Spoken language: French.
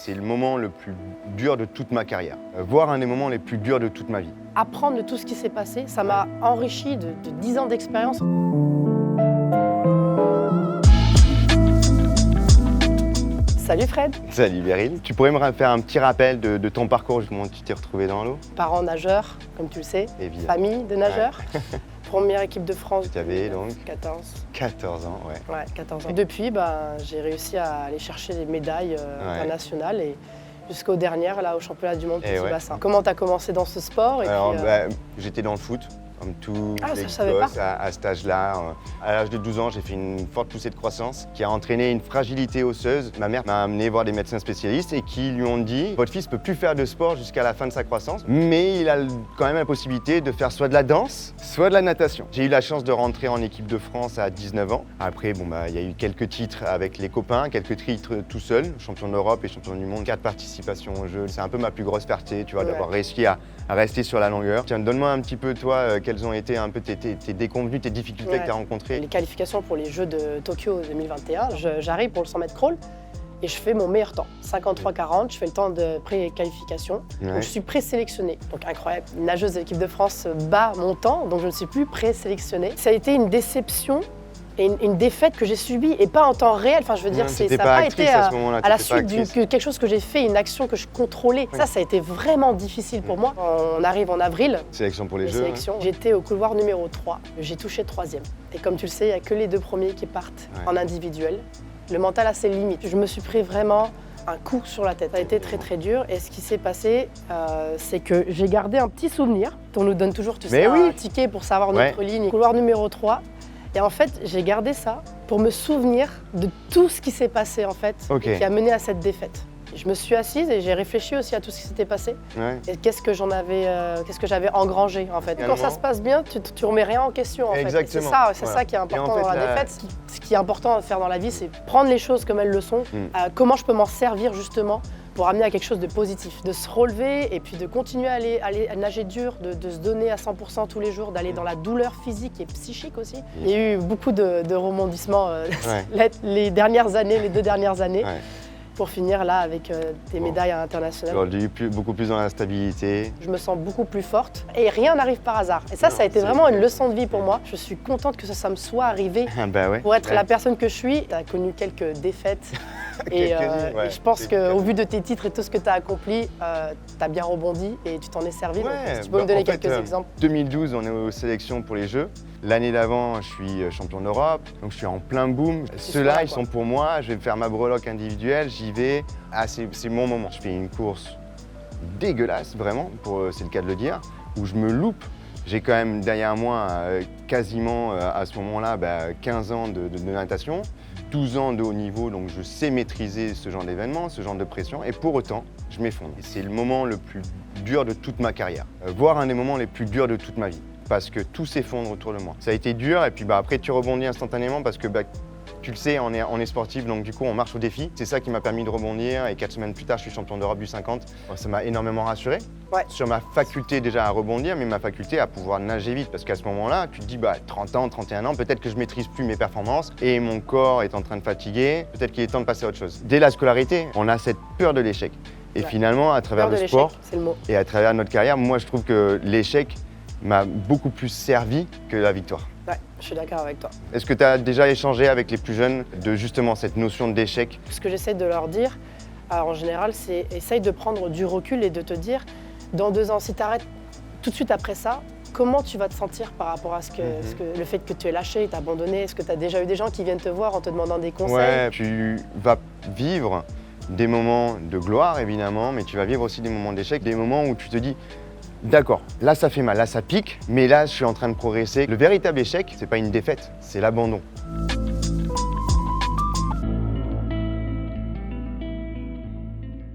C'est le moment le plus dur de toute ma carrière, voire un des moments les plus durs de toute ma vie. Apprendre de tout ce qui s'est passé, ça m'a enrichi de 10 ans d'expérience. Salut Fred. Salut Beryl. Tu pourrais me faire un petit rappel de ton parcours, comment tu t'es retrouvé dans l'eau? Parents nageurs, comme tu le sais. Évidemment. Famille de nageurs. Ouais. Première équipe de France. Tu avais donc 14 ans, ouais. Ouais, 14 ans. Et depuis, j'ai réussi à aller chercher des médailles internationales et jusqu'aux dernières, là, au championnat du monde petit bassin. Comment tu as commencé dans ce sport? Alors, j'étais dans le foot. Comme tous les gosses à cet âge-là. À l'âge de 12 ans, j'ai fait une forte poussée de croissance qui a entraîné une fragilité osseuse. Ma mère m'a amené voir des médecins spécialistes et qui lui ont dit « Votre fils ne peut plus faire de sport jusqu'à la fin de sa croissance, mais il a quand même la possibilité de faire soit de la danse, soit de la natation. » J'ai eu la chance de rentrer en équipe de France à 19 ans. Après, il y a eu quelques titres avec les copains, quelques titres tout seul, champion d'Europe et champion du monde, 4 participations aux Jeux. C'est un peu ma plus grosse fierté, tu vois, d'avoir réussi à rester sur la longueur. Tiens, donne-moi un petit peu, toi, quelles ont été un peu tes déconvenues, tes difficultés que tu as rencontrées? Les qualifications pour les Jeux de Tokyo 2021, j'arrive pour le 100 mètres crawl et je fais mon meilleur temps, 53-40, je fais le temps de pré-qualification, donc je suis présélectionnée. Donc incroyable, une nageuse de l'équipe de France bat mon temps, donc je ne suis plus présélectionnée. Ça a été une déception et une défaite que j'ai subie et pas en temps réel. Enfin, je veux dire, ça n'a pas été à la suite de quelque chose que j'ai fait, une action que je contrôlais. Oui. Ça a été vraiment difficile pour moi. On arrive en avril. Sélection pour les Jeux. J'étais au couloir numéro 3. J'ai touché 3e. Et comme tu le sais, il n'y a que les 2 premiers qui partent en individuel. Le mental a ses limites. Je me suis pris vraiment un coup sur la tête. Ça a été très très dur. Et ce qui s'est passé, c'est que j'ai gardé un petit souvenir. On nous donne toujours un ticket pour savoir notre ligne. Couloir numéro 3. Et en fait, j'ai gardé ça pour me souvenir de tout ce qui s'est passé en fait, et qui a mené à cette défaite. Je me suis assise et j'ai réfléchi aussi à tout ce qui s'était passé et qu'est-ce que j'avais engrangé en fait. Quand ça se passe bien, tu remets rien en question en fait. C'est ça qui est important dans la défaite. Ce qui est important à faire dans la vie, c'est prendre les choses comme elles le sont. Comment je peux m'en servir justement pour amener à quelque chose de positif, de se relever et puis de continuer à aller nager dur, de se donner à 100% tous les jours, d'aller dans la douleur physique et psychique aussi. Il y a eu beaucoup de rebondissements les 2 dernières années. Pour finir là avec des médailles internationales. Aujourd'hui, beaucoup plus dans la stabilité. Je me sens beaucoup plus forte et rien n'arrive par hasard. Et ça, ça a été vraiment une leçon de vie pour moi. Je suis contente que ça me soit arrivé pour être la personne que je suis. Tu as connu quelques défaites et je pense qu'au vu de tes titres et tout ce que tu as accompli, tu as bien rebondi et tu t'en es servi. Donc, si tu peux me donner quelques exemples. 2012, on est aux sélections pour les Jeux. L'année d'avant, je suis champion d'Europe, donc je suis en plein boom. Ceux-là, ils sont pour moi. Je vais faire ma breloque individuelle, j'y vais. C'est mon moment. Je fais une course dégueulasse, vraiment, c'est le cas de le dire, où je me loupe. J'ai quand même derrière moi quasiment à ce moment-là 15 ans de natation, 12 ans de haut niveau, donc je sais maîtriser ce genre d'événement, ce genre de pression, et pour autant, je m'effondre. C'est le moment le plus dur de toute ma carrière, voire un des moments les plus durs de toute ma vie. Parce que tout s'effondre autour de moi. Ça a été dur et puis après tu rebondis instantanément parce que tu le sais, on est sportif, donc du coup on marche au défi. C'est ça qui m'a permis de rebondir et 4 semaines plus tard je suis champion d'Europe du 50. Ça m'a énormément rassuré sur ma faculté déjà à rebondir, mais ma faculté à pouvoir nager vite. Parce qu'à ce moment-là, tu te dis 30 ans, 31 ans, peut-être que je maîtrise plus mes performances et mon corps est en train de fatiguer, peut-être qu'il est temps de passer à autre chose. Dès la scolarité, on a cette peur de l'échec. Et finalement, à travers le sport et à travers notre carrière, moi je trouve que l'échec m'a beaucoup plus servi que la victoire. Ouais, je suis d'accord avec toi. Est-ce que tu as déjà échangé avec les plus jeunes de justement cette notion d'échec? Ce que j'essaie de leur dire, en général, c'est essaye de prendre du recul et de te dire, dans 2 ans, si tu arrêtes tout de suite après ça, comment tu vas te sentir par rapport à le fait que tu aies lâché et t'as abandonné? Est-ce que tu as déjà eu des gens qui viennent te voir en te demandant des conseils? Ouais, tu vas vivre des moments de gloire évidemment, mais tu vas vivre aussi des moments d'échec, des moments où tu te dis d'accord, là ça fait mal, là ça pique, mais là je suis en train de progresser. Le véritable échec, c'est pas une défaite, c'est l'abandon.